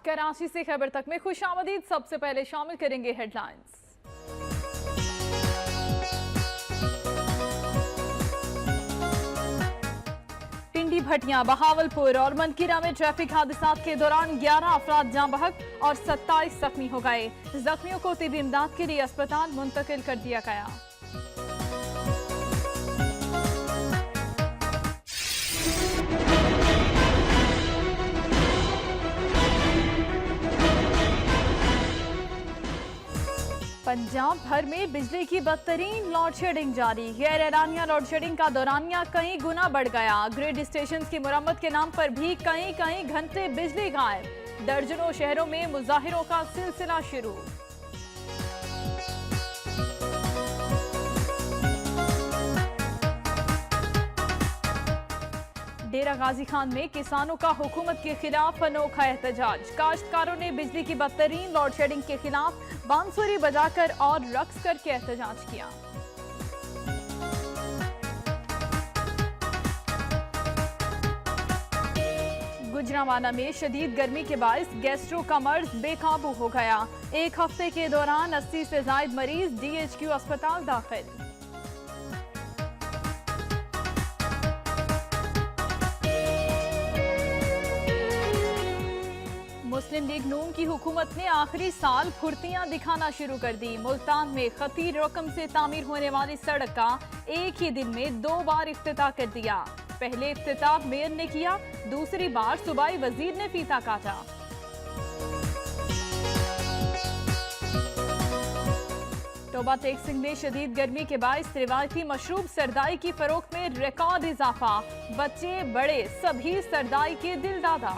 कराची से खैबर तक में खुशामदीद। सबसे पहले शामिल करेंगे हेडलाइंस। पिंडी भटिया, बहावलपुर और मनकीरा में ट्रैफिक हादसात के दौरान 11 अफराद जाँ बहक और 27 जख्मी हो गए। जख्मियों को तिबी इमदाद के लिए अस्पताल मुंतकिल कर दिया गया। पंजाब भर में बिजली की बदतरीन लोड शेडिंग जारी। गैर एलानिया लोड शेडिंग का दौरानिया कई गुना बढ़ गया। ग्रिड स्टेशन की मुरम्मत के नाम पर भी कई कई घंटे बिजली गायब। दर्जनों शहरों में मुजाहिरों का सिलसिला शुरू। डेरा गाजी खान में किसानों का हुकूमत के खिलाफ अनोखा एहतजाज। काश्तकारों ने बिजली की बदतरीन लोड शेडिंग के खिलाफ बांसुरी बजाकर और रक्स करके एहतजाज किया। गुजरांवाला में शदीद गर्मी के बायस गैस्ट्रो का मर्ज बेकाबू हो गया। एक हफ्ते के दौरान 80 से ज्यादा मरीज DHQ अस्पताल दाखिल। मुस्लिम लीग नून की हुकूमत ने आखिरी साल फुर्तियां दिखाना शुरू कर दी। मुल्तान में खतीर रकम से तामीर होने वाली सड़क का एक ही दिन में 2 बार इफ्तिताह कर दिया। पहले इफ्तिताह मेयर ने किया, दूसरी बार सूबाई वजीर ने फीता काटा। टोबा टेक्सिंग में शदीद गर्मी के बायस रिवायती मशरूब सरदाई की फरोख्त में रिकॉर्ड इजाफा। बच्चे बड़े सभी सरदाई के दिल दादा।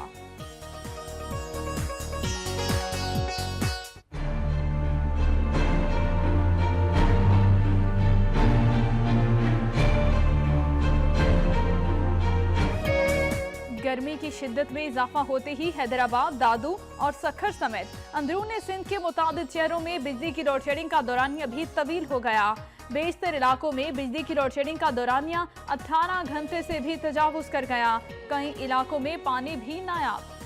गर्मी की शिद्दत में इजाफा होते ही हैदराबाद, दादू और सखर समेत अंदरूनी सिंध के मुतादिद शहरों में बिजली की लोड शेडिंग का दौरानिया भी तवील हो गया। बेशतर इलाकों में बिजली की लोड शेडिंग का दौरानिया 18 घंटे से भी तजावुज कर गया। कई इलाकों में पानी भी नायाब।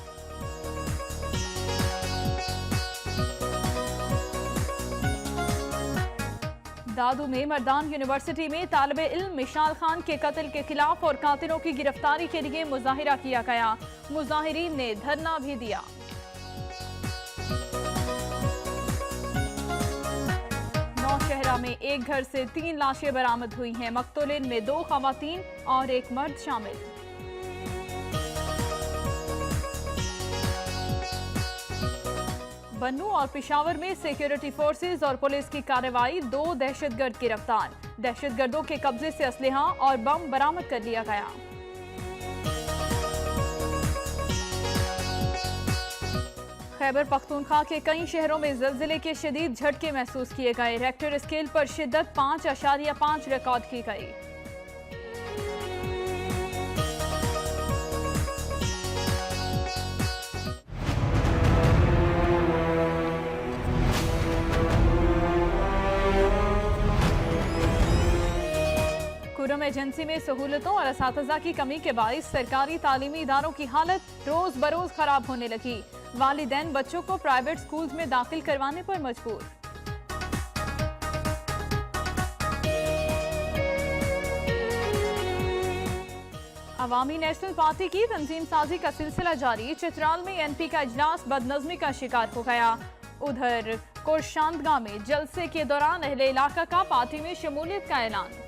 दादू में मर्दान यूनिवर्सिटी में तालिबे इल्म मिशाल खान के कत्ल के खिलाफ और कातिलों की गिरफ्तारी के लिए मुजाहिरा किया गया। मुजाहिरीन ने धरना भी दिया। नौशहरा में एक घर से 3 लाशें बरामद हुई हैं। मकतूलिन में 2 खवातीन और 1 मर्द शामिल। बन्नू और पेशावर में सिक्योरिटी फोर्सेज और पुलिस की कार्रवाई। 2 दहशतगर्द गिरफ्तार। दहशतगर्दों के कब्जे से असलहा और बम बरामद कर लिया गया। खैबर पख्तूनख्वा के कई शहरों में ज़लज़ले के शदीद झटके महसूस किए गए। रेक्टर स्केल पर शिद्दत 5.5 रिकॉर्ड की गई। खुर्रम एजेंसी में सहूलतों और असातिज़ा की कमी के बायस सरकारी तालीमी इदारों की हालत रोज बरोज खराब होने लगी। वालिदैन बच्चों को प्राइवेट स्कूल्स में दाखिल करवाने पर मजबूर। अवामी नेशनल पार्टी की तंजीम साजी का सिलसिला जारी। चित्राल में NP का इजलास बदनज़मी का शिकार हो गया। उधर कोरशांदगा में जलसे के दौरान अहले इलाका का पार्टी में शमूलियत का ऐलान।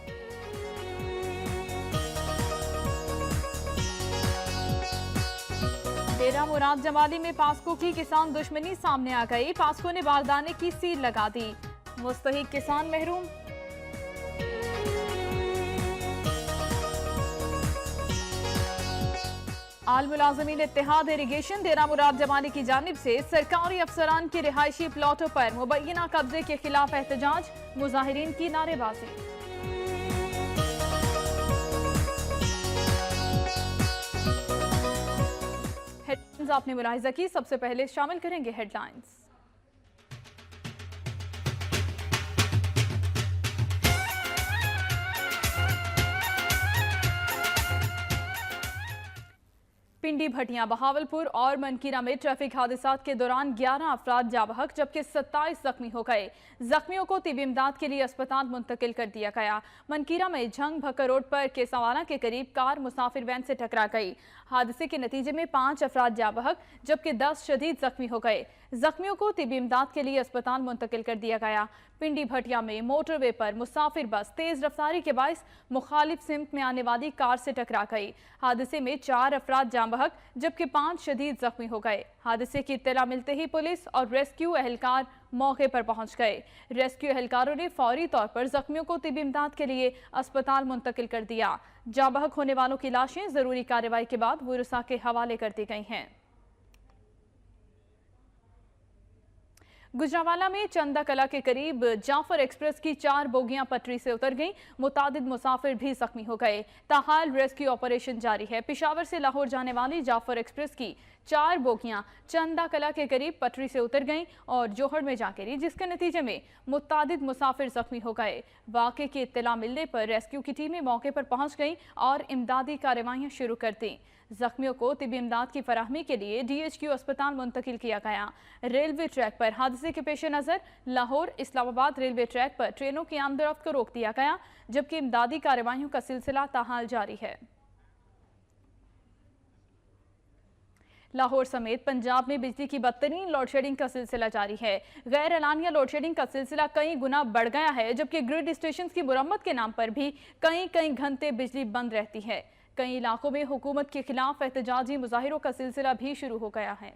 डेरा मुराद जमाली में पास्को की किसान दुश्मनी सामने आ गई। पास्को ने बारदाने की सील लगा दी। मुस्तहिक किसान महरूम। आल मुलाजमीन इत्तेहाद इरिगेशन डेरा मुराद जमाली की जानिब से सरकारी अफसरान के रिहायशी प्लॉटों पर मुबैना कब्जे के खिलाफ एहतजाज। मुजाहिरीन की नारेबाजी। हेडलाइंस आपने मुलाहिजा की। सबसे पहले शामिल करेंगे हेडलाइंस। पिंडी, भटिया, बहावलपुर और मनकीरा में ट्रैफिक हादसा के दौरान 11 अफराद जाँ बहक जबकि 27 जख्मी हो गए। जख्मियों को तिबी इमदाद के लिए अस्पताल मुंतकिल कर दिया गया। मनकीरा में झंग भक्कर रोड पर केसावाना के करीब कार मुसाफिर वैन से टकरा गई। हादसे के नतीजे में 5 अफराद जाँ बहक जबकि 10 शदीद जख्मी हो गए। जख्मियों को तिबी इमदाद के लिए अस्पताल मुंतकिल कर दिया गया। पिंडी, भटिया में मोटरवे पर मुसाफिर बस तेज रफ्तारी के बायस मुखालिफ सिमत में आने वाली कार से टकरा गई। हादसे में 4 अफराद जाँ बहक जबकि 5 शदीद जख्मी हो गए। हादसे की इत्तला मिलते ही पुलिस और रेस्क्यू एहलकार मौके पर पहुंच गए। रेस्क्यू एहलकारों ने फौरी तौर पर जख्मियों को तिबी इमदाद के लिए अस्पताल मुंतकिल कर दिया। जाँ बहक होने वालों की लाशें जरूरी कार्रवाई के बाद वुरसा के हवाले कर दी गई हैं। गुजरांवाला में चंदा कला के करीब जाफर एक्सप्रेस की 4 बोगियां पटरी से उतर गईं। मुतादिद मुसाफिर भी जख्मी हो गए। ताहाल रेस्क्यू ऑपरेशन जारी है। पेशावर से लाहौर जाने वाली जाफर एक्सप्रेस की 4 बोगियां चंदा कला के करीब पटरी से उतर गईं और जोहड़ में जा गिरी, जिसके नतीजे में मुतादिद मुसाफिर जख्मी हो गए। वाक़े की इत्तला मिलने पर रेस्क्यू की टीमें मौके पर पहुंच गईं और इमदादी कार्रवाइयां शुरू कर दी। जख्मियों को तिबी इमदाद की फराहमी के लिए DHQ अस्पताल मुंतकिल किया गया। रेलवे ट्रैक पर हादसे के पेश नज़र लाहौर इस्लामाबाद रेलवे ट्रैक पर ट्रेनों की आमदरफ्त को रोक दिया गया, जबकि इमदादी कार्रवाइयों का सिलसिला ताहाल जारी है। लाहौर समेत पंजाब में बिजली की बदतरीन लोड शेडिंग का सिलसिला जारी है। गैर एलानिया लोड शेडिंग का सिलसिला कई गुना बढ़ गया है, जबकि ग्रिड स्टेशन की मुरम्मत के नाम पर भी कई घंटे बिजली बंद रहती है। कई इलाकों में हुकूमत के खिलाफ एहतजाजी मुजाहिरों का सिलसिला भी शुरू हो गया है।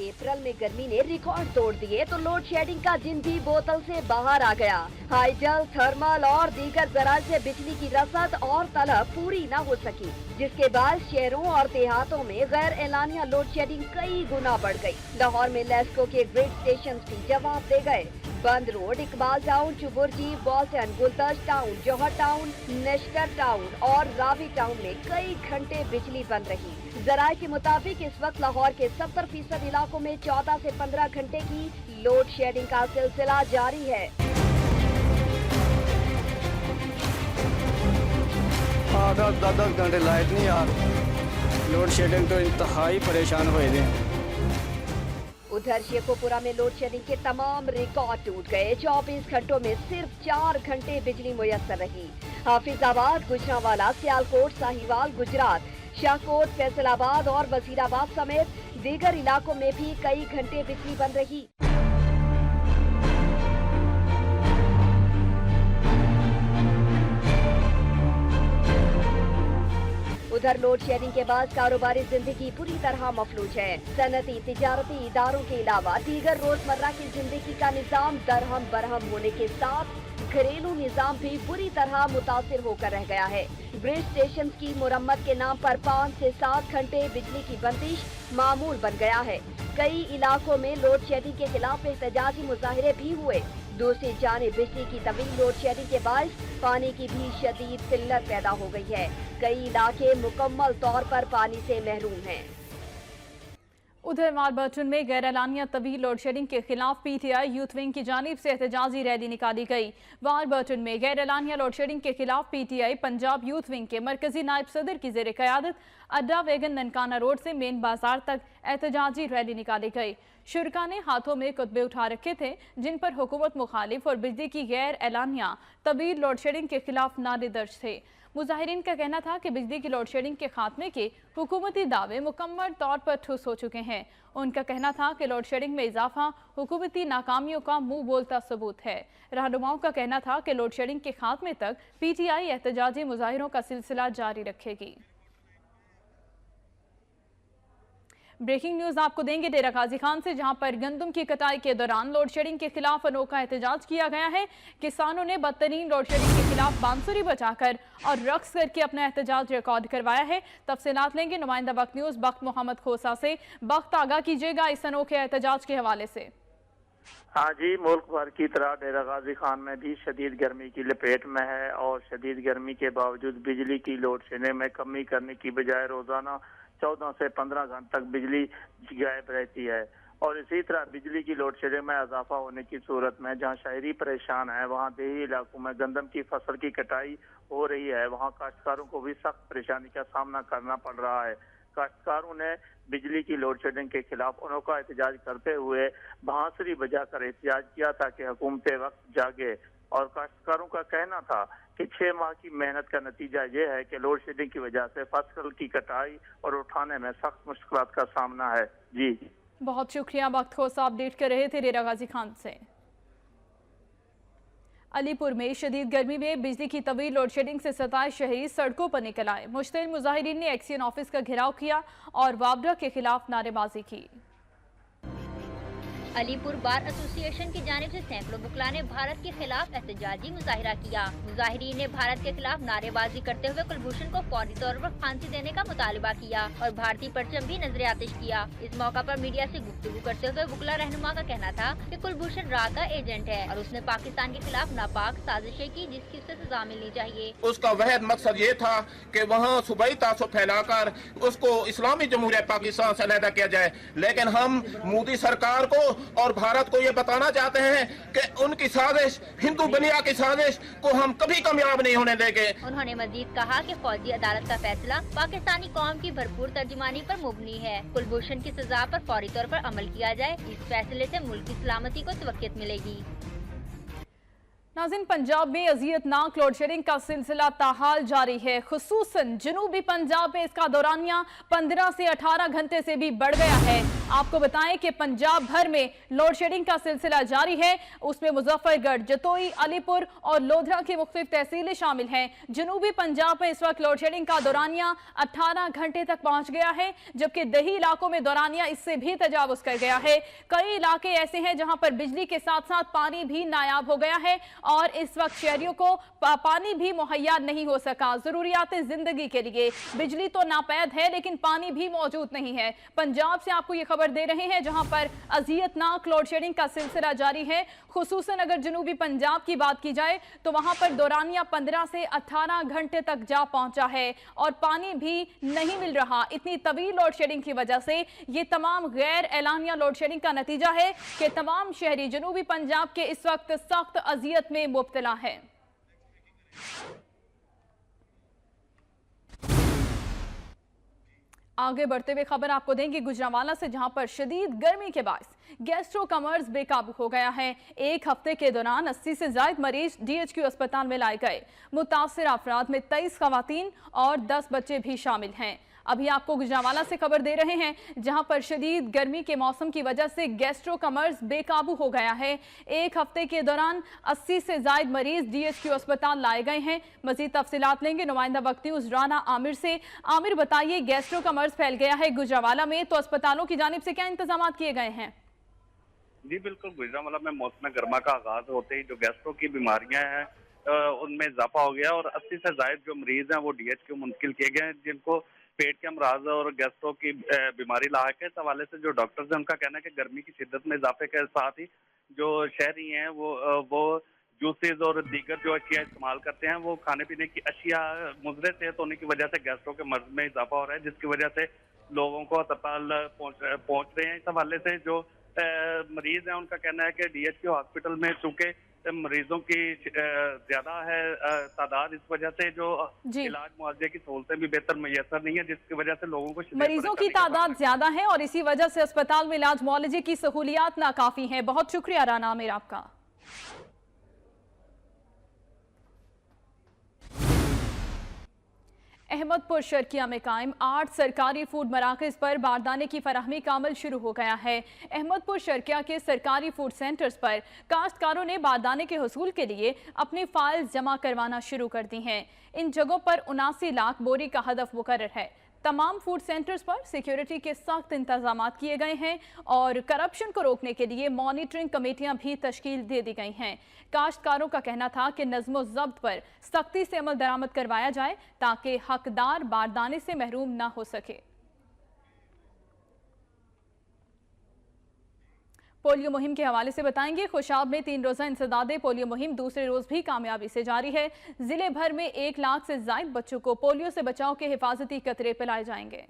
अप्रैल में गर्मी ने रिकॉर्ड तोड़ दिए तो लोड शेडिंग का जिन भी बोतल से बाहर आ गया। हाइडल, थर्मल और दीगर जराये से बिजली की रसद और तलब पूरी न हो सकी, जिसके बाद शहरों और देहातों में गैर एलानिया लोड शेडिंग कई गुना बढ़ गई। लाहौर में लेस्को के ग्रिड स्टेशन भी जवाब दे गए। Band Road, Iqbal Town, Chauburji, Bolton, Guldasht Town, Johar Town, Nishtar Town और रावी टाउन में कई घंटे बिजली बंद रही। जराये के मुताबिक इस वक्त लाहौर के 70% इलाकों में 14 से 15 घंटे की लोड शेडिंग का सिलसिला जारी है। 10 घंटे लाइट नहीं आ रही। लोड शेडिंग तो इंतहाई परेशान हुए हैं। उधर शेखोपुरा में लोड शेडिंग के तमाम रिकॉर्ड टूट गए। 24 घंटों में सिर्फ 4 घंटे बिजली मुयस्सर रही। हाफिजाबाद, गुजरांवाला, सियालकोट, साहिवाल, गुजरात, शाहकोट, फैसलाबाद और वजीराबाद समेत दीगर इलाकों में भी कई घंटे बिजली बंद रही। उधर लोड शेडिंग के बाद कारोबारी जिंदगी पूरी तरह मफलूज है। सनती, तिजारती इदारों के अलावा दीगर रोजमर्रा की जिंदगी का निजाम दरहम बरहम होने के साथ घरेलू निजाम भी बुरी तरह मुतासिर होकर रह गया है। ग्रिड स्टेशन की मुरम्मत के नाम पर 5 से 7 घंटे बिजली की बंदिश मामूल बन गया है। कई इलाकों में लोड शेडिंग के खिलाफ एहतजाजी मुजाहिरे भी हुए। दूसरी जानिब बिजली की तवील लोड शेडिंग के बायस पानी की भी शदीद किल्लत पैदा हो गई है। कई इलाके मुकम्मल तौर पर पानी से महरूम हैं। उधर वारबर्टन में गैर एलानिया तवील लोड शेडिंग के खिलाफ PTI यूथ विंग की जानिब से एहतजाजी रैली निकाली गई। वारबर्टन में गैर एलानिया लोड शेडिंग के खिलाफ PTI पंजाब यूथ विंग के मरकजी नायब सदर की जेर क़यादत अड्डा वेगन ननकाना रोड से मेन बाजार तक एहतजाजी रैली निकाली गई। शुरका ने हाथों में कुतबे उठा रखे थे, जिन पर हुकूमत मुखालिफ और बिजली की गैर एलानिया तवील लोड शेडिंग के खिलाफ नारे दर्ज थे। मुजाहिरीन का कहना था कि बिजली की लोड शेडिंग के खात्मे के हुकूमती दावे मुकम्मल तौर पर ठुस हो चुके हैं। उनका कहना था कि लोड शेडिंग में इजाफा हुकूमती नाकामियों का मुंह बोलता सबूत है। रहनुमाओं का कहना था कि लोड शेडिंग के खात्मे तक PTI एहतजाजी मुजाहिरों का सिलसिला जारी रखेगी। ब्रेकिंग न्यूज आपको देंगे डेरा गाजी खान से, जहां पर गंदम की कटाई के दौरान लोड शेडिंग के खिलाफ अनोखा एहतजाज किया गया है। किसानों ने बदतरीन लोड शेडिंग के खिलाफ बांसुरी बजाकर और रक्स करके अपना एहतजाज रिकॉर्ड करवाया है। तफसीलात लेंगे नुमाइंदा वक्त न्यूज बख्त मोहम्मद खोसा से। बख्त, आगाह कीजिएगा इस अनोखे एहतजाज के हवाले से। हाँ जी, मुल्क भर की तरह डेरा गाजी खान में भी शदीद गर्मी की लपेट में है और शदीद गर्मी के बावजूद बिजली की लोड शेडिंग में कमी करने की बजाय रोजाना 14 से 15 घंटे तक बिजली गायब रहती है। और इसी तरह बिजली की लोड शेडिंग में इजाफा होने की सूरत में जहां शहरी परेशान है, वहां देही इलाकों में गंदम की फसल की कटाई हो रही है, वहां काश्तकारों को भी सख्त परेशानी का सामना करना पड़ रहा है। काश्तकारों ने बिजली की लोड शेडिंग के खिलाफ अनोखा एहतजाज करते हुए बांसुरी बजाकर एहतजाज किया ताकि हुकूमत वक्त जागे। और काश्तकारों का कहना था कि 6 माह की मेहनत का नतीजा ये है कि लोड शेडिंग की वजह से फसल की कटाई और उठाने में सख्त मुश्किलात का सामना है। जी बहुत शुक्रिया, वक्त को अपडेट कर रहे थे डेरा गाजी खान से। अलीपुर में शदीद गर्मी में बिजली की तवील लोड शेडिंग से सताए शहरी सड़कों पर निकल आए। मुश्तइल मुजाहिरीन ने एक्सियन ऑफिस का घेराव किया और वावडा के खिलाफ नारेबाजी की। अलीपुर बार एसोसिएशन की जानिब से सैकड़ों बुकला ने भारत के खिलाफ एहतजाजी मुजाहिरा किया। मुजाहिरीन ने भारत के खिलाफ नारेबाजी करते हुए कुलभूषण को फौरी तौर पर फांसी देने का मुतालिबा किया और भारतीय परचम भी नजर आतिश किया। इस मौका पर मीडिया से गुफ्तगू करते हुए बुकला रहनुमा का कहना था कि कुलभूषण रा का एजेंट है और उसने पाकिस्तान के खिलाफ नापाक साजिशें की जिसकी उसे सजा मिलनी चाहिए। उसका वह मकसद ये था कि वहाँ सूबाई तासुब फैलाकर उसको इस्लामी जमहूरियत पाकिस्तान से अलहदा किया जाए, लेकिन हम मोदी सरकार को और भारत को ये बताना चाहते हैं कि उनकी साजिश, हिंदू बनिया की साजिश को हम कभी कामयाब नहीं होने देंगे। उन्होंने मजीद कहा कि फौजी अदालत का फैसला पाकिस्तानी कौम की भरपूर तर्जुमानी पर मुबनी है। कुलभूषण की सजा पर फौरी तौर पर अमल किया जाए। इस फैसले से मुल्क की सलामती को तवक्कीत मिलेगी। नाज़रीन, पंजाब में अज़ियतनाक लोड शेडिंग का सिलसिला ताहाल जारी है। खुसूसन जनूबी पंजाब में इसका दौरानिया 15 से 18 घंटे से भी बढ़ गया है। आपको बताएं कि पंजाब भर में लोड शेडिंग का सिलसिला जारी है। उसमें मुजफ्फरगढ़, जतोई, अलीपुर और लोधरा की मुख्तलिफ तहसीलें शामिल हैं। जनूबी पंजाब में इस वक्त लोड शेडिंग का दौरानिया 18 घंटे तक पहुंच गया है, जबकि दही इलाकों में दौरानिया इससे भी तजावुज कर गया है। कई इलाके ऐसे हैं जहां पर बिजली के साथ साथ पानी भी नायाब हो गया है और इस वक्त शहरियों को पानी भी मुहैया नहीं हो सका। जरूरियात जिंदगी के लिए बिजली तो नापैद है लेकिन पानी भी मौजूद नहीं है। पंजाब से आपको ये खबर दे रहे हैं जहां पर अज़ियतनाक लोड शेडिंग का सिलसिला जारी है। खुसूसन अगर जनूबी पंजाब की बात की जाए तो वहां पर दौरानिया 15 से 18 घंटे तक जा पहुंचा है और पानी भी नहीं मिल रहा। इतनी तवील लोड शेडिंग की वजह से ये तमाम गैर एलानिया लोड शेडिंग का नतीजा है कि तमाम शहरी जनूबी पंजाब के इस वक्त सख्त अजियत में मुब्तला है। आगे बढ़ते हुए खबर आपको देंगे गुजरांवाला से, जहां पर शदीद गर्मी के बायस गैस्ट्रो कमर्स बेकाबू हो गया है। एक हफ्ते के दौरान 80 से ज्यादा मरीज DHQ अस्पताल में लाए गए। मुतासिर अफराद में 23 खवातीन और 10 बच्चे भी शामिल हैं। अभी आपको गुजरांवाला से खबर दे रहे हैं जहां पर शदीद गर्मी के मौसम की वजह से गैस्ट्रो कमर्स बेकाबू हो गया है। एक हफ्ते के दौरान 80 से ज्यादा मरीज DHQ अस्पताल लाए गए हैं। मजीद तफसीलात लेंगे नुमाइंदा वक्त न्यूज़ राना आमिर से। आमिर, बताइए, गैस्ट्रो कमर्स फैल गया है गुजरांवाला में, तो अस्पतालों की जानिब से क्या इंतजाम किए गए हैं? जी बिल्कुल, गुजरांवाला में मौसम गर्मा का आगाज होते ही जो गैस्ट्रो की बीमारियां हैं उनमें इजाफा हो गया और 80 से ज्यादा जो मरीज हैं वो DHQ मुंतकिल किए गए हैं, जिनको पेट के अमराज और गैस्ट्रो की बीमारी लायक है। इस हवाले से जो डॉक्टर्स हैं उनका कहना है कि गर्मी की शिद्दत में इजाफे के साथ ही जो शहरी हैं वो जूसेस और दीगर जो अशिया इस्तेमाल करते हैं, वो खाने पीने की अशिया मुज़र सेहत होने की वजह से गैस्ट्रो के मर्ज में इजाफा हो रहा है, जिसकी वजह से लोगों को अस्पताल पहुंच रहे हैं। इस हवाले से जो मरीज हैं उनका कहना है कि DHQ हॉस्पिटल में चूंकि मरीजों की ज्यादा है तादाद, इस वजह से जो इलाज मुआवजे की सहूलतें भी बेहतर मैसर नहीं है, जिसकी वजह से लोगों को मरीजों की तादाद ज्यादा है और इसी वजह से अस्पताल में इलाज मुआवजे की सहूलियात नाकाफी है। बहुत शुक्रिया राना आमिर आपका। अहमदपुर शर्किया में कायम 8 सरकारी फूड मराकज़ पर बारदाने की फराहमी का अमल शुरू हो गया है। अहमदपुर शर्किया के सरकारी फूड सेंटर्स पर काश्तकारों ने बारदाने के हुसूल के लिए अपनी फाइल्स जमा करवाना शुरू कर दी हैं। इन जगहों पर 79 लाख बोरी का हदफ मुकर्रर है। तमाम फूड सेंटर्स पर सिक्योरिटी के सख्त इंतजाम किए गए हैं और करप्शन को रोकने के लिए मॉनिटरिंग कमेटियां भी तश्कील दे दी गई हैं। काश्तकारों का कहना था कि नज़्म ज़ब्त पर सख्ती से अमल दरामद करवाया जाए ताकि हकदार बारदाने से महरूम ना हो सके। पोलियो मुहिम के हवाले से बताएंगे। खुशाब में 3 रोज़ा इंसदादे पोलियो मुहिम दूसरे रोज भी कामयाबी से जारी है। जिले भर में 1 लाख से ज्यादा बच्चों को पोलियो से बचाव के हिफाजती कतरे पिलाए जाएंगे।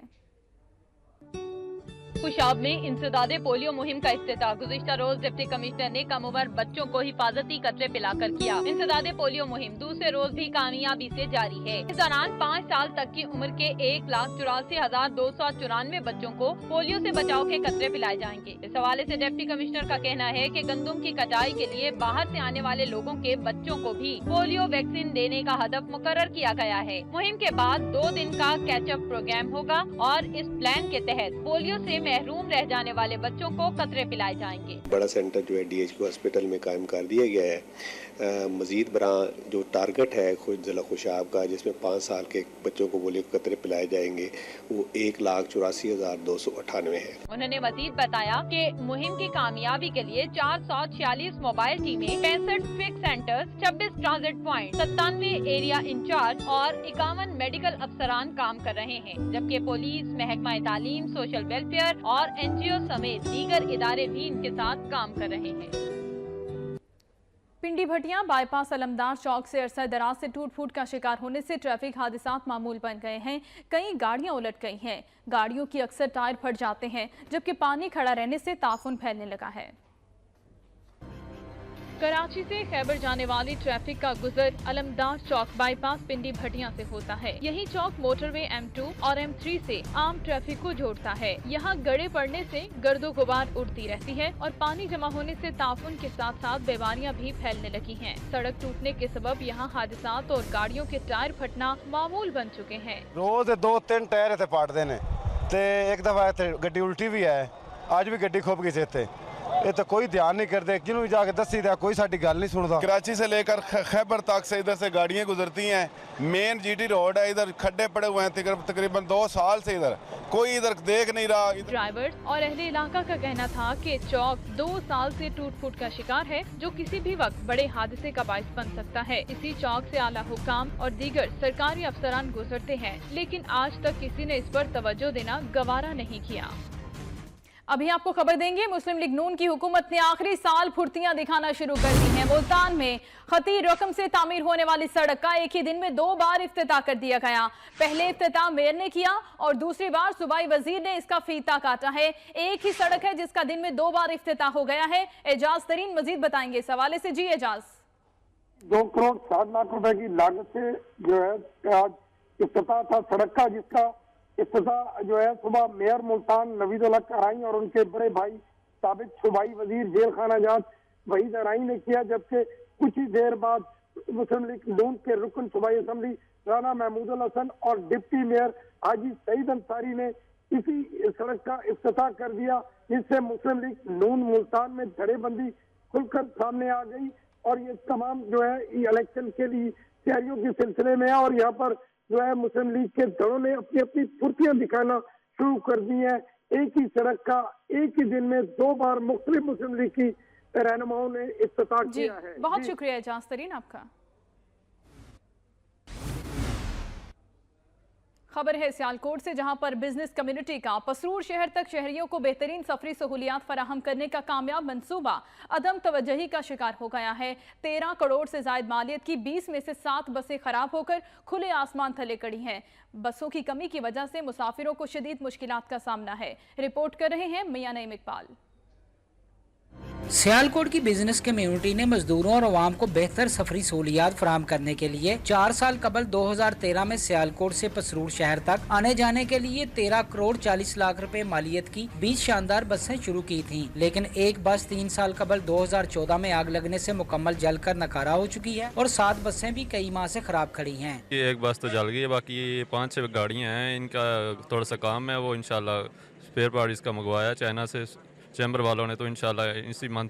खुशाब में इंसदादे पोलियो मुहिम का इफ्तिताह गुज़िश्ता रोज डिप्टी कमिश्नर ने कम उम्र बच्चों को हिफाजती कतरे पिलाकर किया। इंसदादे पोलियो मुहिम दूसरे रोज भी कामयाबी से जारी है। इस दौरान 5 साल तक की उम्र के 1,84,294 बच्चों को पोलियो से बचाव के कतरे पिलाए जाएंगे। इस हवाले से डिप्टी कमिश्नर का कहना है कि गंदम की कटाई के लिए बाहर से आने वाले लोगों के बच्चों को भी पोलियो वैक्सीन देने का हदफ मुकर्रर किया गया है। मुहिम के बाद 2 दिन का कैचअप प्रोग्राम होगा और इस प्लान के तहत पोलियो से महरूम रह जाने वाले बच्चों को कतरे पिलाए जाएंगे। बड़ा सेंटर जो है DHQ हॉस्पिटल में कायम कर दिया गया है। मजीद बड़ा जो टारगेट है खुद जिला खुशाब का, जिसमें 5 साल के बच्चों को पोलियो के कतरे पिलाए जाएंगे, वो 1,84,298 है। उन्होंने मजीद बताया कि मुहिम की कामयाबी के लिए 446 मोबाइल टीमें, 65 fix centre, 26 transit point, 97 area in charge और 51 मेडिकल अफसरान काम कर रहे हैं, जबकि पुलिस, महकमा तालीम, सोशल वेलफेयर और NGO समेत दीगर इदारे भी इनके साथ काम कर रहे हैं। पिंडी भटिया बाईपास अलमदार चौक से अरसा दराज से टूट फूट का शिकार होने से ट्रैफिक हादसात मामूल बन गए हैं। कई गाड़ियां उलट गई हैं। गाड़ियों की अक्सर टायर फट जाते हैं, जबकि पानी खड़ा रहने से ताफुन फैलने लगा है। कराची से खैबर जाने वाली ट्रैफिक का गुजर अलमदार चौक बाईपास पिंडी भटिया से होता है। यही चौक मोटरवे M2 और M3 से आम ट्रैफिक को जोड़ता है। यहाँ गड़े पड़ने से गर्दो गुबार उड़ती रहती है और पानी जमा होने से ताफुन के साथ साथ बीमारियाँ भी फैलने लगी हैं। सड़क टूटने के सबब यहाँ हादसात और गाड़ियों के टायर फटना मामूल बन चुके हैं। रोज 2-3 टायर इतने पाटते हैं। एक दफा गड्डी उल्टी भी है, आज भी गड्डी खुब गई से। ये तो कोई ध्यान नहीं करते, किन्हों जाके दसी दिया, कोई साडी गल नहीं सुनता। कराची से लेकर खैबर तक से इधर से गाड़ियाँ गुजरती हैं। मेन GT रोड है, इधर खड्डे पड़े हुए हैं तकरीबन 2 साल से, इधर कोई इधर देख नहीं रहा। ड्राइवर्स और अहले इलाका का कहना था कि चौक 2 साल से टूट फूट का शिकार है, जो किसी भी वक्त बड़े हादसे का बाइस बन सकता है। इसी चौक से आला हुकाम और दीगर सरकारी अफसरान गुजरते हैं, लेकिन आज तक किसी ने इस पर तवज्जो देना गवारा नहीं किया। अभी आपको खबर देंगे, मुस्लिम लीग नून की हुकूमत ने आखिरी साल फुर्तियां दिखाना शुरू कर दी हैं। मुल्तान में खतीर रकम से तामीर होने वाली सड़क का एक ही दिन में 2 बार इफ्तिताह कर दिया गया। पहले इफ्तिताह मेयर ने किया और दूसरी बार सूबाई वजीर ने इसका फीता काटा है। एक ही सड़क है जिसका दिन में 2 बार इफ्तिताह हो गया है। एजाज तरीन मजीद बताएंगे इस हवाले से। जी एजाज। 2 करोड़ 60 लाख रुपए की लागत से जो है आज इफ्तिताह था सड़क का, जिसका इफ्तिताह जो है सुबह मेयर मुल्तान नवीद उल हक अराई और उनके बड़े भाई साबिक सूबाई वजीर जेल खाना जात वहीद अराई ने किया। जबकि कुछ ही देर बाद मुस्लिम लीग नून के रुकन सूबाई असम्बली राना महमूदुल हसन और डिप्टी मेयर हाजी सईद अंसारी ने इसी सड़क का इफ्तिताह कर दिया, जिससे मुस्लिम लीग नून मुल्तान में धड़ेबंदी खुलकर सामने आ गई। और ये तमाम जो है इलेक्शन के लिए तैयारियों के सिलसिले में है और यहाँ पर जो है मुस्लिम लीग के दलों ने अपनी अपनी फुर्तियां दिखाना शुरू कर दी है। एक ही सड़क का एक ही दिन में 2 बार मुख्तलिफ मुस्लिम लीग की रहनुमाओं ने इफ्तिताह किया है। बहुत शुक्रिया एजाज तरीन आपका। खबर है सियालकोट से, जहां पर बिजनेस कम्युनिटी का पसरूर शहर तक शहरियों को बेहतरीन सफरी सहूलियात फराहम करने का कामयाब मंसूबा अदम तवज्जही का शिकार हो गया है। 13 करोड़ से जायद मालियत की 20 में से 7 बसें खराब होकर खुले आसमान तले खड़ी हैं। बसों की कमी की वजह से मुसाफिरों को शदीद मुश्किलात का सामना है। रिपोर्ट कर रहे हैं मियां नईम इकबाल। सियालकोट की बिजनेस कम्युनिटी ने मजदूरों और आवाम को बेहतर सफरी सहूलियात फराहम करने के लिए 4 साल कबल 2013 में सियालकोट से पसरूर शहर तक आने जाने के लिए 13 करोड़ 40 लाख रुपए मालियत की 20 शानदार बसें शुरू की थीं। लेकिन एक बस 3 साल कबल 2014 में आग लगने से मुकम्मल जलकर नकारा हो चुकी है और 7 बसें भी कई माह से खराब खड़ी हैं। एक बस तो जल गई है, बाकी 5-6 गाड़ियाँ हैं। इनका थोड़ा सा काम है, वो इंशाल्लाह स्पेयर पार्ट इसका मंगवाया चाइना से चैम्बर वालों ने, तो इंशाल्लाह इसी मंथ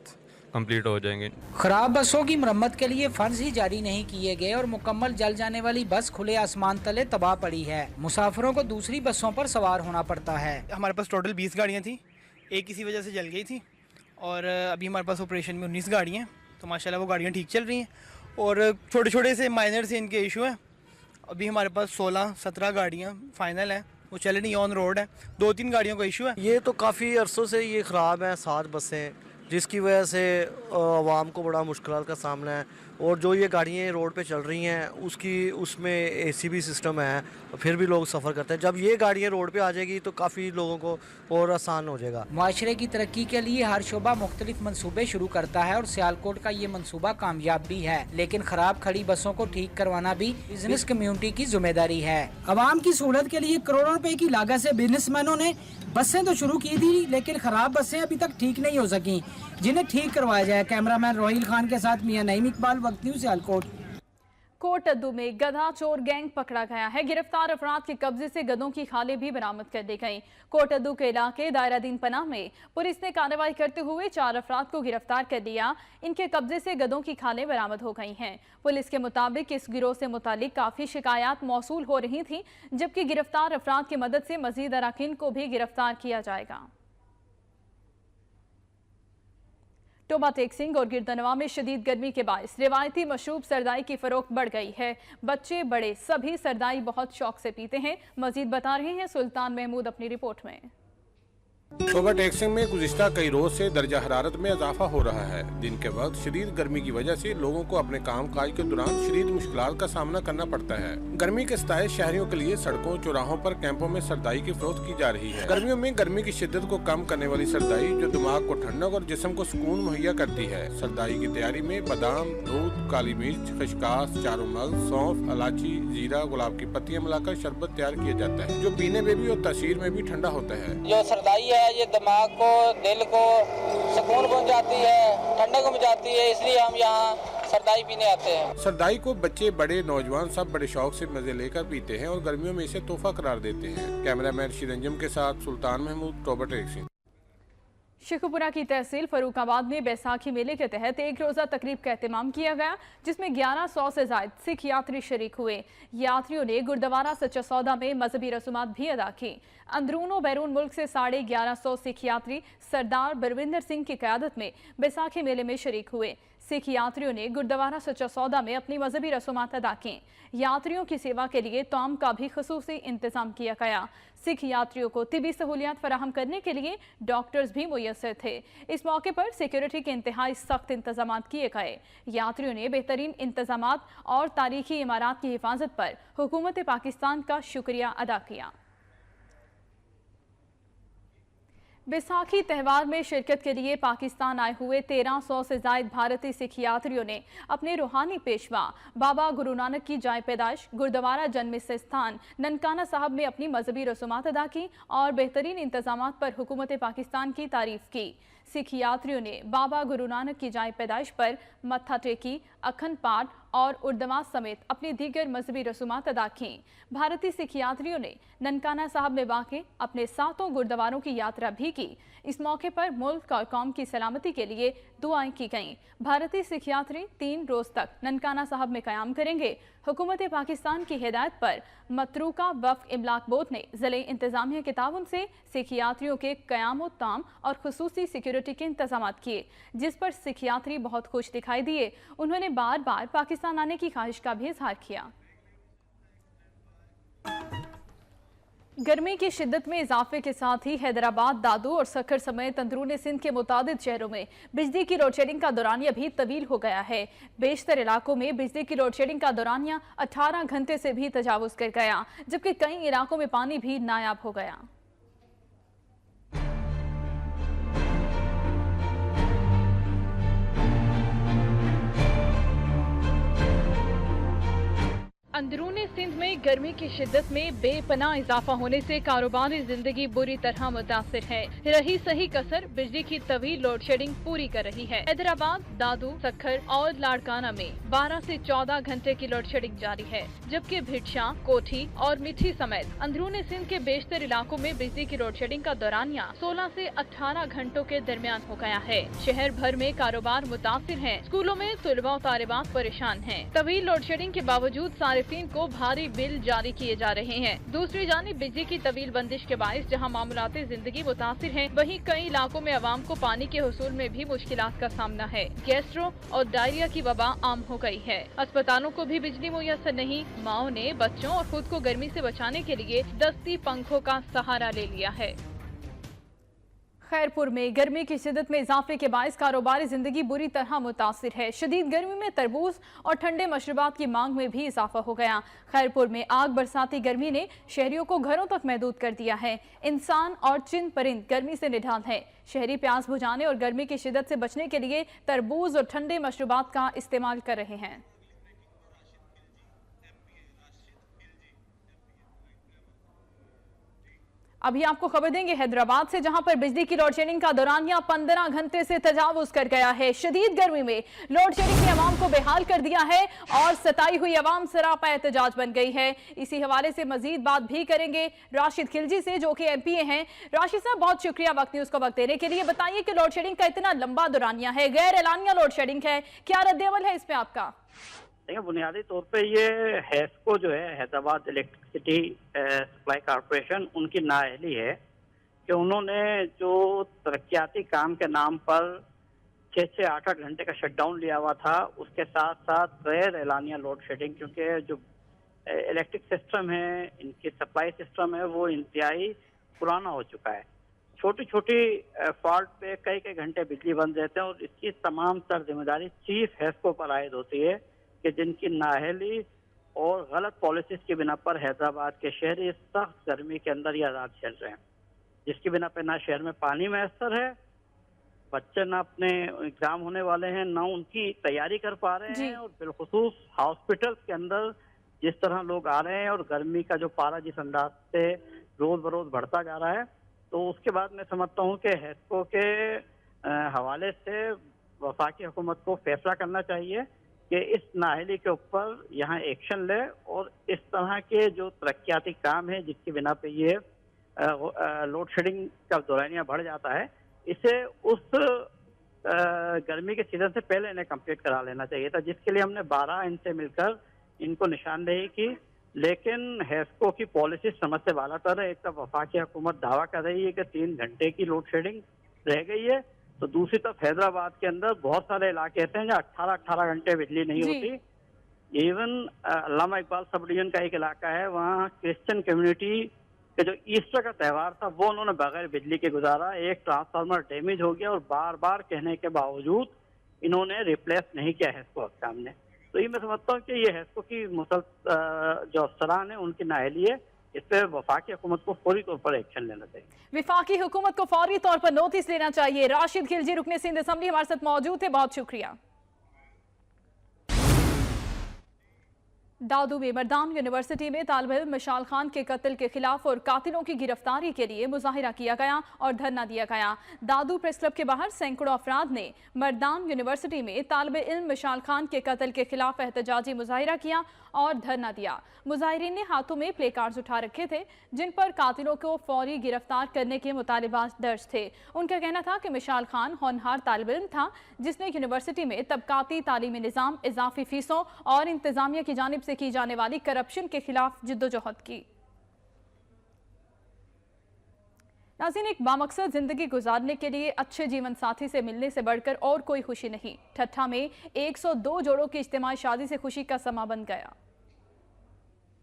कंप्लीट हो जाएंगे। खराब बसों की मरम्मत के लिए फंड्स ही जारी नहीं किए गए और मुकम्मल जल जाने वाली बस खुले आसमान तले तबाह पड़ी है। मुसाफिरों को दूसरी बसों पर सवार होना पड़ता है। हमारे पास टोटल 20 गाड़ियाँ थी, एक किसी वजह से जल गई थी और अभी हमारे पास ऑपरेशन में 19 गाड़ियाँ, तो माशाल्लाह वो गाड़ियाँ ठीक चल रही हैं और छोटे छोटे से माइनर से इनके इशू हैं। अभी हमारे पास 16-17 गाड़ियाँ फाइनल हैं, वो चल नहीं, ऑन रोड है। 2-3 गाड़ियों का इशू है। ये तो काफ़ी अरसों से ये ख़राब है। 7 बसें जिसकी वजह से आवाम को बड़ा मुश्किल का सामना है। और जो ये गाड़ियाँ रोड पे चल रही हैं उसमें एसी भी सिस्टम है, फिर भी लोग सफ़र करते हैं। जब ये गाड़ियाँ रोड पे आ जाएगी तो काफ़ी लोगों को और आसान हो जाएगा। माशरे की तरक्की के लिए हर शोबा मुख्तलिफ मंसूबे शुरू करता है और सियालकोट का ये मंसूबा कामयाब भी है, लेकिन खराब खड़ी बसों को ठीक करवाना भी बिजनेस कम्युनिटी की जिम्मेदारी है। आवाम की सहूलत के लिए करोड़ों रुपए की लागत से बिजनेसमैनों ने बसें तो शुरू की थी, लेकिन खराब बसें अभी तक ठीक नहीं हो सकी, जिन्हें ठीक करवाया जाए। कैमरामैन रोहिल खान के साथ मियां नईम इकबाल, वक्त न्यूज़, सियालकोट। कोटअद्दू में गधा चोर गैंग पकड़ा गया है। गिरफ्तार अफराद के कब्जे से गधों की खालें भी बरामद कर दी गई। कोटअद्दू के इलाके दायरादीन पनाह में पुलिस ने कार्रवाई करते हुए 4 अफराद को गिरफ्तार कर लिया। इनके कब्जे से गधों की खालें बरामद हो गई हैं। पुलिस के मुताबिक इस गिरोह से मुतालिक काफी शिकायत मौसूल हो रही थी, जबकि गिरफ्तार अफराद की मदद से मजीद अराकीन को भी गिरफ्तार किया जाएगा। टोबा टेक सिंह और गिरदनवा में शदीद गर्मी के बायस रिवायती मशरूब सरदाई की फरोख्त बढ़ गई है। बच्चे बड़े सभी सरदाई बहुत शौक से पीते हैं। मजीद बता रहे हैं सुल्तान महमूद अपनी रिपोर्ट में। टोबा टेक सिंह में गुज़िश्ता कई रोज से दर्जा हरारत में इजाफा हो रहा है। दिन के वक्त शदीद गर्मी की वजह से लोगों को अपने काम काज के दौरान शदीद मुश्किलात का सामना करना पड़ता है। गर्मी के सताए शहरियों के लिए सड़कों चौराहों पर कैंपों में सरदाई की फरोख्त की जा रही है। गर्मियों में गर्मी की शिद्दत को कम करने वाली सरदाई जो दिमाग को ठंडक और जिस्म को सुकून मुहैया करती है। सरदाई की तैयारी में बादाम, दूध, काली मिर्च, खसकास, चारों मगज, सौंफ, इलायची, जीरा, गुलाब की पत्तियां मिलाकर शरबत तैयार किया जाता है, जो पीने में भी और तासीर में भी ठंडा होता है। जो सरदाई है ये दिमाग को, दिल को सुकून पहुंचाती है, ठंडक पहुंचाती है, इसलिए हम यहाँ सरदाई पीने आते हैं। सरदाई को बच्चे बड़े नौजवान सब बड़े शौक से मजे लेकर पीते हैं और गर्मियों में इसे तोहफा करार देते हैं। कैमरामैन शिरंजम के साथ सुल्तान महमूद, टोबा टेक सिंह। शेखुपुरा की तहसील फरूखाबाद में बैसाखी मेले के तहत एक रोज़ा तकरीब का एहतमाम किया गया, जिसमें 1100 से ज्यादा सिख यात्री शरीक हुए। यात्रियों ने गुरुद्वारा सच्चा सौदा में मजहबी रसूमात भी अदा की। अंदरून व बैरून मुल्क से 1150 सिख यात्री सरदार बरविंदर सिंह की क़यादत में बैसाखी मेले में शरीक हुए। सिख यात्रियों ने गुरुद्वारा सच्चा सौदा में अपनी मजहबी रसूमात अदा की। यात्रियों की सेवा के लिए तौम का भी खसूसी इंतजाम किया गया। सिख यात्रियों को तिबी सहूलियात फराहम करने के लिए डॉक्टर्स भी मुयस्सर थे। इस मौके पर सिक्योरिटी के इंतहाई सख्त इंतजाम किए गए। यात्रियों ने बेहतरीन इंतजाम और तारीखी इमारत की हिफाजत पर हुकूमत पाकिस्तान का शुक्रिया अदा किया। बैसाखी त्यौहार में शिरकत के लिए पाकिस्तान आए हुए 1300 से ज्यादा भारतीय सिख यात्रियों ने अपने रूहानी पेशवा बाबा गुरु नानक की जाए पैदाइश गुरुद्वारा जन्म स्थान ननकाना साहब में अपनी मजहबी रसूमात अदा की और बेहतरीन इंतजाम पर हुकूमत पाकिस्तान की तारीफ की। सिख यात्रियों ने बाबा गुरु नानक की जाए पैदाइश पर मत्था टेकी, अखंड पाठ और उर्दमास समेत अपनी दीगर मजहबी रसूमात अदा की। भारतीय सिख यात्रियों ने ननकाना साहब में वाक़े अपने 7 गुरुद्वारों की यात्रा भी की। इस मौके पर मुल्क और कौम की सलामती के लिए दुआएं की गईं। भारतीय सिख यात्री 3 रोज तक ननकाना साहब में क़याम करेंगे। हुकूमत पाकिस्तान की हिदायत पर मतरूका वफ़ इमलाक बोर्ड ने ज़िले इंतज़ामिया के ताउन से सिख यात्रियों के क़याम ताम और खुसूसी सिक्योरिटी के इंतजाम किए, जिस पर सिख यात्री बहुत खुश दिखाई दिए। उन्होंने बार बार पाकिस्तान आने की ख्वाहिश का भी इजहार किया। गर्मी की शिद्दत में इजाफे के साथ ही हैदराबाद, दादू और सखर समेत अंदरूनी सिंध के मुतादिद शहरों में बिजली की लोड शेडिंग का दौरानिया भी तवील हो गया है। बेशतर इलाकों में बिजली की लोड शेडिंग का दौरानिया 18 घंटे से भी तजावुज कर गया, जबकि कई इलाकों में पानी भी नायाब हो गया। अंदरूनी सिंध में गर्मी की शिद्दत में बेपनाह इजाफा होने से कारोबारी जिंदगी बुरी तरह मुतासिर है। रही सही कसर बिजली की तवील लोड शेडिंग पूरी कर रही है। हैदराबाद, दादू, सखर और लाड़काना में 12 से 14 घंटे की लोड शेडिंग जारी है, जबकि भिटशा, कोठी और मिठी समेत अंदरूनी सिंध के बेशतर इलाकों में बिजली की लोड शेडिंग का दौरानिया 16 से 18 घंटों के दरमियान हो गया है। शहर भर में कारोबार मुतासिर है। स्कूलों में तलबा और तालिबात परेशान है। तवील लोड शेडिंग के बावजूद सारिफीन को भारी बिल जारी किए जा रहे हैं। दूसरी जानिब बिजली की तवील बंदिश के बायस जहां मामूलाती जिंदगी मुतासिर हैं, वहीं कई इलाकों में आवाम को पानी के हुसूल में भी मुश्किलात का सामना है। गैस्ट्रो और डायरिया की वबा आम हो गई है। अस्पतालों को भी बिजली मुयस्सर नहीं। माओ ने बच्चों और खुद को गर्मी से बचाने के लिए दस्ती पंखों का सहारा ले लिया है। खैरपुर में गर्मी की शिद्दत में इजाफे के बायस कारोबारी जिंदगी बुरी तरह मुतासिर है। शदीद गर्मी में तरबूज और ठंडे मशरूबात की मांग में भी इजाफा हो गया। खैरपुर में आग बरसाती गर्मी ने शहरियों को घरों तक महदूद कर दिया है। इंसान और चिन परिंद गर्मी से निढाल है। शहरी प्यास बुझाने और गर्मी की शिद्दत से बचने के लिए तरबूज और ठंडे मशरूबात का इस्तेमाल कर रहे हैं। अभी आपको खबर देंगे हैदराबाद से, जहां पर बिजली की लोड शेडिंग का दौरानिया 15 घंटे से तजावुज कर गया है। शदीद गर्मी में लोड शेडिंग ने अवाम को बेहाल कर दिया है और सताई हुई अवाम सरापा एहतजाज बन गई है। इसी हवाले से मजीद बात भी करेंगे राशिद खिलजी से, जो कि एमपीए हैं। राशिद साहब, बहुत शुक्रिया वक्त न्यूज को वक्त देने के लिए। बताइए कि लोड शेडिंग का इतना लंबा दौरानिया है, गैर एलानिया लोड शेडिंग है, क्या रद्द-ए-अमल है इस पे आपका? देखिए, बुनियादी तौर पे ये हैस्को जो है, हैदराबाद इलेक्ट्रिसिटी सप्लाई कॉरपोरेशन, उनकी नाअहली है कि उन्होंने जो तरक्याती काम के नाम पर 6 8 घंटे का शटडाउन लिया हुआ था, उसके साथ साथ गैर एलानिया लोड शेडिंग, क्योंकि जो इलेक्ट्रिक सिस्टम है, इनकी सप्लाई सिस्टम है, वो इंतहाई पुराना हो चुका है। छोटी छोटी फॉल्ट पे कई कई घंटे बिजली बंद रहते हैं और इसकी तमाम तर जिम्मेदारी चीफ हैस्को पर आयद होती है कि जिनकी नाअहली और गलत पॉलिसीज की बिना पर हैदराबाद के शहरी सख्त गर्मी के अंदर ये आज़ाद चल रहे हैं, जिसकी बिना पर ना शहर में पानी मैसर है, बच्चे ना अपने एग्जाम होने वाले हैं, ना उनकी तैयारी कर पा रहे हैं, और बिलखुसूस हॉस्पिटल के अंदर जिस तरह लोग आ रहे हैं और गर्मी का जो पारा जिस अंदाज से रोज बरोज बढ़ता जा रहा है, तो उसके बाद मैं समझता हूँ कि हैस्को के हवाले से वफाकी हुकूमत को फैसला करना चाहिए कि इस नाअहली के ऊपर यहाँ एक्शन ले और इस तरह के जो तरक्याती काम है जिसकी बिना पे ये लोड शेडिंग का दौरानिया बढ़ जाता है, इसे उस गर्मी के सीजन से पहले इन्हें कंप्लीट करा लेना चाहिए था, जिसके लिए हमने 12 इनसे मिलकर इनको निशानदेही की। लेकिन हैस्को की पॉलिसी समझ से बालातर है। एक तरफ वफाकी हुकूमत दावा कर रही है कि 3 घंटे की लोड शेडिंग रह गई है, तो दूसरी तरफ हैदराबाद के अंदर बहुत सारे इलाके ऐसे हैं जहाँ 18 घंटे बिजली नहीं होती। इवन अल्लामा इकबाल सब डिवीजन का एक इलाका है, वहाँ क्रिश्चियन कम्युनिटी के जो ईस्टर का त्यौहार था वो उन्होंने बगैर बिजली के गुजारा। एक ट्रांसफार्मर डैमेज हो गया और बार बार कहने के बावजूद इन्होंने रिप्लेस नहीं किया हैस्को काम ने। तो ये मैं समझता हूँ कि ये हैस्को की जो अफसरान है उनकी नाअहली है, इस पर वफाकी हुकूमत को फौरी तौर पर एक्शन लेना चाहिए। विफाकी हुकूमत को फौरी तौर पर नोटिस लेना चाहिए। राशिद खिलजी, रुकने सिंध असेंबली, हमारे साथ मौजूद थे, बहुत शुक्रिया। दादू में मर्दान यूनिवर्सिटी में तालिब इल्म मिशाल खान के कत्ल के खिलाफ और कातिलों की गिरफ्तारी के लिए मुजाहिरा किया गया और धरना दिया गया। दादू प्रेस क्लब के बाहर सैकड़ों अफराद ने मर्दान यूनिवर्सिटी में तालिब इल्म मिशाल खान के कत्ल के खिलाफ एहतजाजी मुजाहिरा किया और धरना दिया। मुजाहिरीन ने हाथों में प्ले कार्ड्स उठा रखे थे जिन पर कातिलों को फौरी गिरफ्तार करने के मुतालिबात दर्ज थे। उनका कहना था कि मिशाल खान होनहार तालिब इल्म था जिसने यूनिवर्सिटी में तबकाती तालीमी निज़ाम, इजाफी फीसों और इंतजामिया की जानिब से की जाने वाली करप्शन के खिलाफ जिद्दोजहद की। नाज़रीन, एक बामकसद जिंदगी गुजारने के लिए अच्छे जीवन साथी से मिलने से बढ़कर और कोई खुशी नहीं। ठट्ठा में 102 जोड़ों की इज्तिमाई शादी से खुशी का समा बन गया।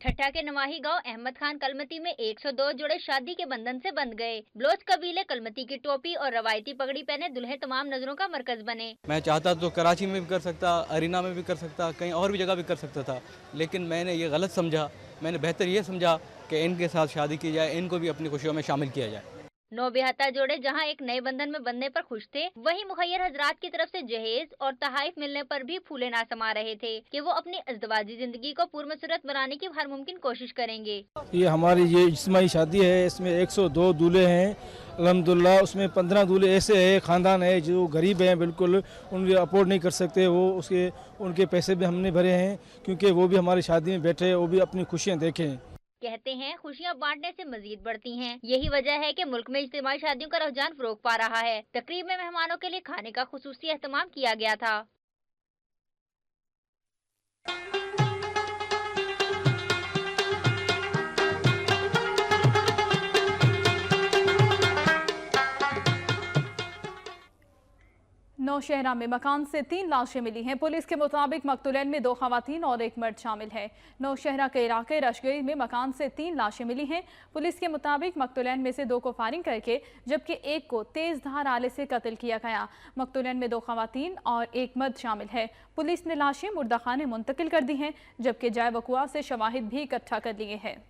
ठट्ठा के नवाही गांव अहमद खान कलमती में 102 जोड़े शादी के बंधन से बंध गए। बलोच कबीले कलमती की टोपी और रवायती पगड़ी पहने दुल्हे तमाम नजरों का मरकज बने। मैं चाहता तो कराची में भी कर सकता, अरीना में भी कर सकता, कहीं और भी जगह भी कर सकता था, लेकिन मैंने ये गलत समझा। मैंने बेहतर ये समझा कि इनके साथ शादी की जाए, इनको भी अपनी खुशियों में शामिल किया जाए। 9 बेहता जोड़े जहां एक नए बंधन में बंधने पर खुश थे, वहीं मुखैर हजरात की तरफ से जहेज और तहाइफ मिलने पर भी फूले ना समा रहे थे कि वो अपनी अज़दवाजी जिंदगी को पुरमसरत बनाने की हर मुमकिन कोशिश करेंगे। ये हमारी ये इज्तिमाई शादी है, इसमें 102 दूल्हे हैं अल्हम्दुलिल्लाह। उसमें 15 दूल्हे ऐसे हैं, ख़ानदान है जो गरीब हैं, बिल्कुल उनके अफोर्ड नहीं कर सकते, वो उनके पैसे भी हमने भरे हैं क्योंकि वो भी हमारी शादी में बैठे, वो भी अपनी खुशियाँ देखें। कहते हैं खुशियां बांटने से मजीद बढ़ती हैं। यही वजह है कि मुल्क में इज्तिमाई शादियों का रुझान फरोग पा रहा है। तकरीब में मेहमानों के लिए खाने का खुसूसी एहतमाम किया गया था। नौशहरा में मकान से 3 लाशें मिली हैं। पुलिस के मुताबिक मकतूलैन में 2 खवातीन और 1 मर्द शामिल है। नौशहरा के इलाके रशगई में मकान से 3 लाशें मिली हैं। पुलिस के मुताबिक मकतूलैन में से 2 को फायरिंग करके जबकि 1 को तेज धार आले से कत्ल किया गया। मकतूलैन में 2 खवातीन और 1 मर्द शामिल है। पुलिस ने लाशें मुर्दाखाने मुंतकिल कर दी हैं, जबकि जाए वकुआ से शवाहिद भी इकट्ठा कर लिए हैं।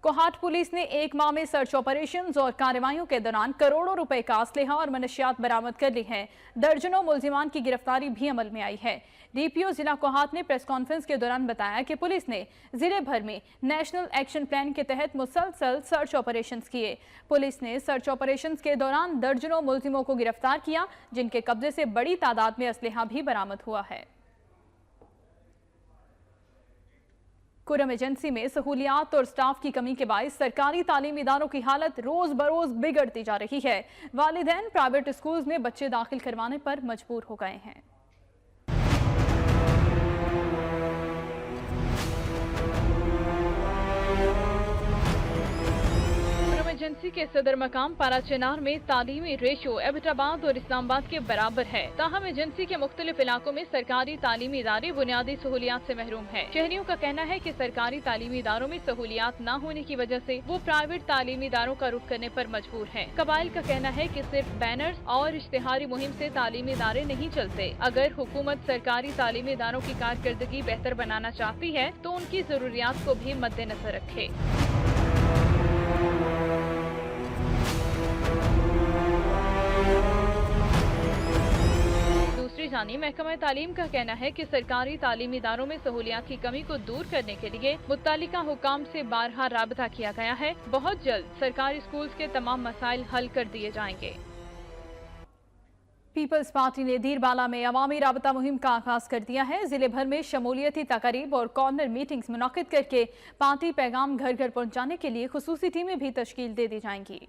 कोहाट पुलिस ने 1 माह में सर्च ऑपरेशंस और कार्रवाइयों के दौरान करोड़ों रुपए का असलहा और मनशियात बरामद कर ली है। दर्जनों मुल्जिमान की गिरफ्तारी भी अमल में आई है। डीपीओ जिला कोहाट ने प्रेस कॉन्फ्रेंस के दौरान बताया कि पुलिस ने जिले भर में नेशनल एक्शन प्लान के तहत मुसलसल सर्च ऑपरेशंस किए। पुलिस ने सर्च ऑपरेशंस के दौरान दर्जनों मुल्जिमों को गिरफ्तार किया, जिनके कब्जे से बड़ी तादाद में असलहा भी बरामद हुआ है। कुरम एजेंसी में सहूलियात और स्टाफ की कमी के बायस सरकारी तालीमी इदारों की हालत रोज बरोज बिगड़ती जा रही है। वालिदैन प्राइवेट स्कूल्स में बच्चे दाखिल करवाने पर मजबूर हो गए हैं। एजेंसी के सदर मकाम पाराचेनार में तालीमी रेशो एबटाबाद और इस्लामाबाद के बराबर है। ताहम एजेंसी के मुख्तलिफ इलाकों में सरकारी तालीमी इदारे बुनियादी सहूलियात से महरूम है। शहरियों का कहना है कि सरकारी तालीमी इदारों में सहूलियात न होने की वजह से वो प्राइवेट तालीमी इदारों का रुख करने पर मजबूर है। कबाइल का कहना है कि सिर्फ बैनर्स और इश्तिहारी मुहिम से तालीमी इदारे नहीं चलते। अगर हुकूमत सरकारी तालीमी इदारों की कारकर्दगी बेहतर बनाना चाहती है तो उनकी जरूरियात को भी मद्देनजर रखे। दूसरी जानिब महकमा तालीम का कहना है कि सरकारी तालीमी इदारों में सहूलियात की कमी को दूर करने के लिए मुत्तलिका हुकाम से बारहा राबता किया गया है। बहुत जल्द सरकारी स्कूल्स के तमाम मसाइल हल कर दिए जाएंगे। पीपल्स पार्टी ने दीरबाला में अवामी राबता मुहिम का आगाज कर दिया है। जिले भर में शमूलियती तकारीब और कॉर्नर मीटिंग्स मुनक्किद करके पार्टी पैगाम घर घर पहुँचाने के लिए खुसूसी टीमें भी तश्कील दे दी जाएंगी।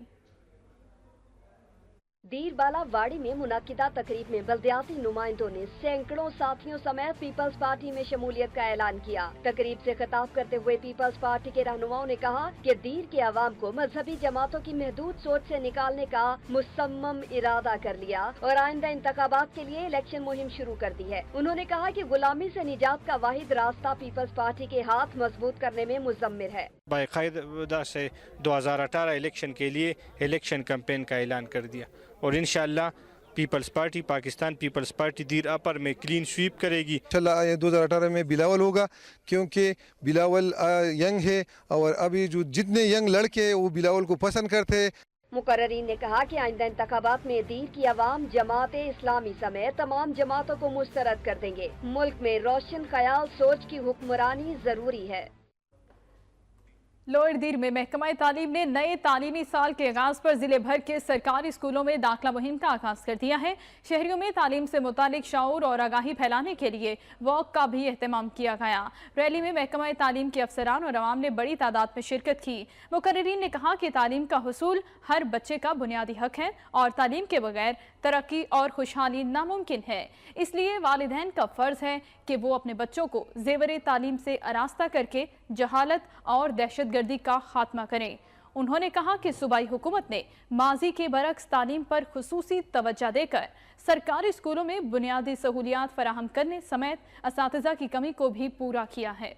दीरबाला वाड़ी में मुनक्किदा तकरीब में बल्दियाती नुमाइंदों ने सैकड़ों साथियों समेत पीपल्स पार्टी में शमूलियत का ऐलान किया। तकरीब से खिताब करते हुए पीपल्स पार्टी के रहनुमाओं ने कहा कि दीर के अवाम को मजहबी जमातों की महदूद सोच से निकालने का मुसम्मम इरादा कर लिया और आइंदा इंतखाबात के लिए इलेक्शन मुहिम शुरू कर दी है। उन्होंने कहा कि गुलामी से निजात का वाहिद रास्ता पीपल्स पार्टी के हाथ मजबूत करने में मुजम्मिर है। बाकायदा से 2018 इलेक्शन के लिए इलेक्शन कैंपेन का ऐलान कर दिया और इंशाअल्लाह Peoples Party Pakistan Peoples Party Dir upper में क्लीन स्वीप करेगी। इंशाअल्लाह 2018 में बिलावल होगा, क्योंकि बिलावल यंग है और अभी जो जितने यंग लड़के वो बिलावल को पसंद करते हैं। मुकर्रीन ने कहा कि आइंदा इंतखाबात में दीर की आवाम जमात इस्लामी समेत तमाम जमातों को मुस्तरद कर देंगे। मुल्क में रोशन ख्याल सोच की हुक्मरानी जरूरी है। लोअर दीर में महकमा तालीम ने नए तालीमी साल के आगाज पर जिले भर के सरकारी स्कूलों में दाखिला मुहिम का आगाज कर दिया है। शहरियों में तालीम से मुतालिक शऊर और आगाही फैलाने के लिए वॉक का भी एहतमाम किया गया। रैली में महकमा तालीम के अफसरान और अवाम ने बड़ी तादाद में शिरकत की। मुकर्रिरीन ने कहा कि तालीम का हुसूल हर बच्चे का बुनियादी हक है और तालीम के बगैर तरक्की और खुशहाली नामुमकिन है। इसलिए वालिदैन का फ़र्ज़ है कि वो अपने बच्चों को ज़ेवर तालीम से आरास्ता करके जहालत और दहशतगर्दी का खात्मा करें। उन्होंने कहा कि सूबाई हुकूमत ने माजी के बरक्स तालीम पर खुसूसी तवज्जो देकर सरकारी स्कूलों में बुनियादी सहूलियात फराहम करने समेत असातिज़ा की कमी को भी पूरा किया है।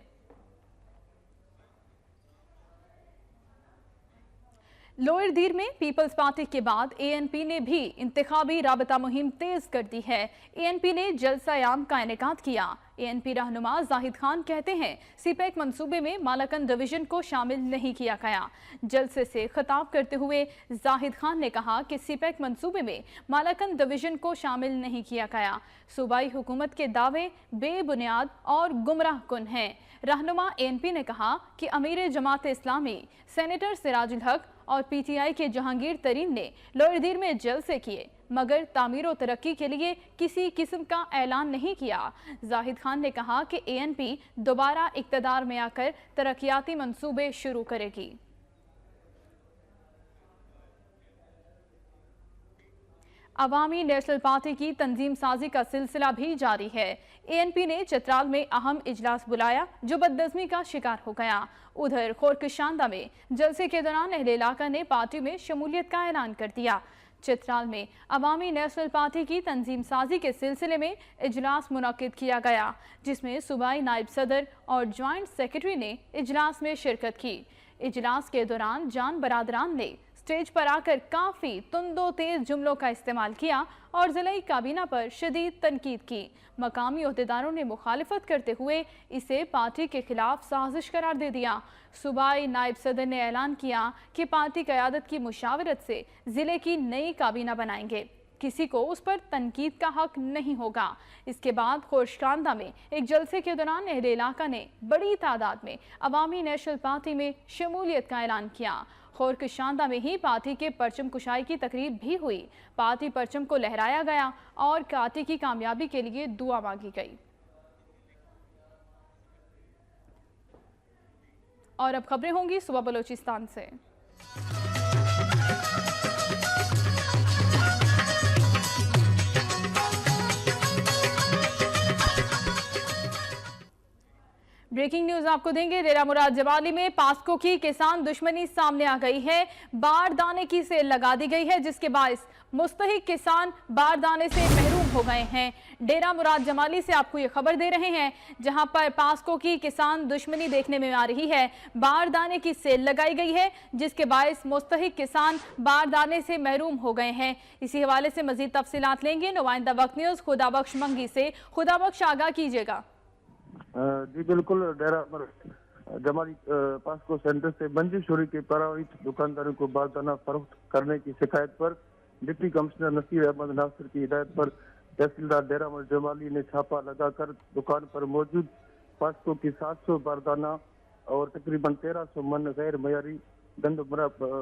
लोअर दीर में पीपल्स पार्टी के बाद एएनपी ने भी इंतखाबी राबता मुहिम तेज कर दी है। एएनपी ने जलसा-ए-आम का इनेकाद किया। एएनपी रहनुमा जाहिद खान कहते हैं सीपैक मंसूबे में मालाकन डिवीजन को शामिल नहीं किया गया। जलसे से खिताब करते हुए जाहिद खान ने कहा कि सीपैक मंसूबे में मालाकन डिवीजन को शामिल नहीं किया गया। सूबाई हुकूमत के दावे बेबुनियाद और गुमराह कुन हैं। रहनुमा एएनपी ने कहा कि अमीर जमात इस्लामी सेनेटर सिराजुल हक और पीटीआई के जहांगीर तरीन ने लोअर दीर में जलसे किए, मगर तामीर और तरक्की के लिए किसी किस्म का ऐलान नहीं किया। जाहिद खान ने कहा कि एएनपी दोबारा इक़्तिदार में आकर तरक्याती मंसूबे शुरू करेगी। अवामी नेशनल पार्टी की तंजीम साजी का सिलसिला भी जारी है। ANP ने चित्राल में अहम इजलास बुलाया जो बदनज़मी का शिकार हो गया। उधर खोरकशांदा में जलसे के दौरान अहले इलाका ने पार्टी में शमूलियत का ऐलान कर दिया। चित्राल में अवामी नेशनल पार्टी की तंजीम साजी के सिलसिले में इजलास मुनक्किद किया गया, जिसमें सूबाई नायब सदर और ज्वाइंट सेक्रेटरी ने इजलास में शिरकत की। इजलास के दौरान जान बरादरान ने स्टेज पर आकर काफ़ी तुंदो तेज जुमलों का इस्तेमाल किया और ज़िलाई काबीना पर शदीद तनकीद की। मकामी ओहदेदारों ने मुखालिफत करते हुए इसे पार्टी के खिलाफ साजिश करार दे दिया। सूबाई नायब सदर ने ऐलान किया कि पार्टी क़यादत की मुशावरत से ज़िले की नई काबीना बनाएंगे, किसी को उस पर तनकीद का हक नहीं होगा। इसके बाद खोरकशांदा में एक जलसे के दौरान अहले इलाका ने बड़ी तादाद में अवामी नेशनल पार्टी में शमूलियत का ऐलान किया। खोरकशांदा में ही पार्टी के परचम कुशाई की तकरीब भी हुई। पार्टी परचम को लहराया गया और पार्टी की कामयाबी के लिए दुआ मांगी गई। और अब खबरें होंगी सुबह बलोचिस्तान से। ब्रेकिंग न्यूज आपको देंगे। डेरा मुराद जमाली में पास्को की किसान दुश्मनी सामने आ गई है। बारदाने की सेल लगा दी गई है, जिसके बायस मुस्तहिक किसान बारदाने से महरूम हो गए हैं। डेरा मुराद जमाली से आपको ये खबर दे रहे हैं, जहां पर पास्को की किसान दुश्मनी देखने में आ रही है। बारदाने की सेल लगाई गई है, जिसके बायस मुस्तहिक किसान बारदाने से महरूम हो गए हैं। इसी हवाले से मजीद तफसीलात लेंगे नुमाइंदा वक्त न्यूज खुदाबख्श मंगी से। खुदाबख्श, आगाह कीजिएगा। जी बिल्कुल, डेरा जमाली पास्को सेंटर से मंजिल चोरी के प्रभावित दुकानदारों को बारदाना फरोख्त करने की शिकायत पर डिप्टी कमिश्नर नसीर अहमद नासिर की हिदायत पर तहसीलदार डेरा जमाली ने छापा लगाकर दुकान पर मौजूद पास्को की 700 बारदाना और तकरीबन 1300 मन गैर मयारी गंदम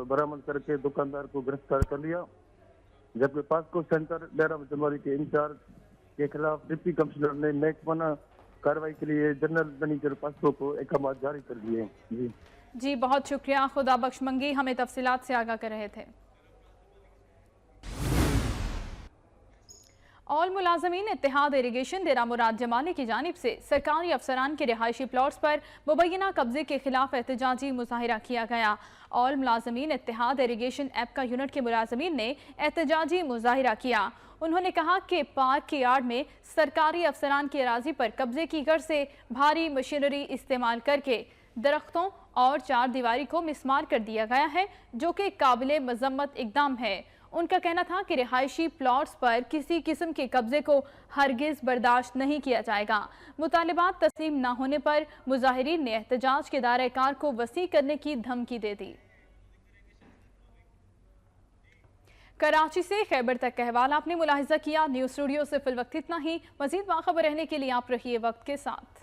बरामद करके दुकानदार को गिरफ्तार कर लिया। जबकि पास्को सेंटर डेरा जमाली के इंचार्ज के खिलाफ डिप्टी कमिश्नर ने महकमाना कार्रवाई के लिए जनरल मैनेजर पास्को को अहकाम जारी कर दिए। जी बहुत शुक्रिया खुदाबख्श मंगी, हमें तफसीलात से आगाह कर रहे थे। ऑल मुलाजमीन इत्तेहाद इरिगेशन डेरा मुराद जमाली की जानिब से सरकारी अफसरान के रिहायशी प्लॉट्स पर मुबैना कब्जे के खिलाफ एहतजाजी मुजाहिरा किया गया। ऑल मुलाजमीन इत्तेहाद इरिगेशन ऐप का यूनिट के मुलाजमीन ने एहतजाजी मुजाहिरा किया। उन्होंने कहा कि पार्क की यार्ड में सरकारी अफसरान की अराजी पर कब्जे की गर्ज से भारी मशीनरी इस्तेमाल करके दरख्तों और चार दीवारी को मिसमार कर दिया गया है, जो कि काबिले मजम्मत इकदाम है। उनका कहना था कि रिहायशी प्लॉट्स पर किसी किस्म के कब्जे को हरगिज बर्दाश्त नहीं किया जाएगा। मुतालिबात तस्लीम न होने पर मुजाहिरीन ने एहतजाज के दायरे कार को वसी करने की धमकी दे दी। कराची से खैबर तक का अहवाल आपने मुलाहिजा किया। न्यूज़ स्टूडियो से फिल वक्त इतना ही। मजीद बाखबर रहने के लिए आप रहिए वक्त के साथ।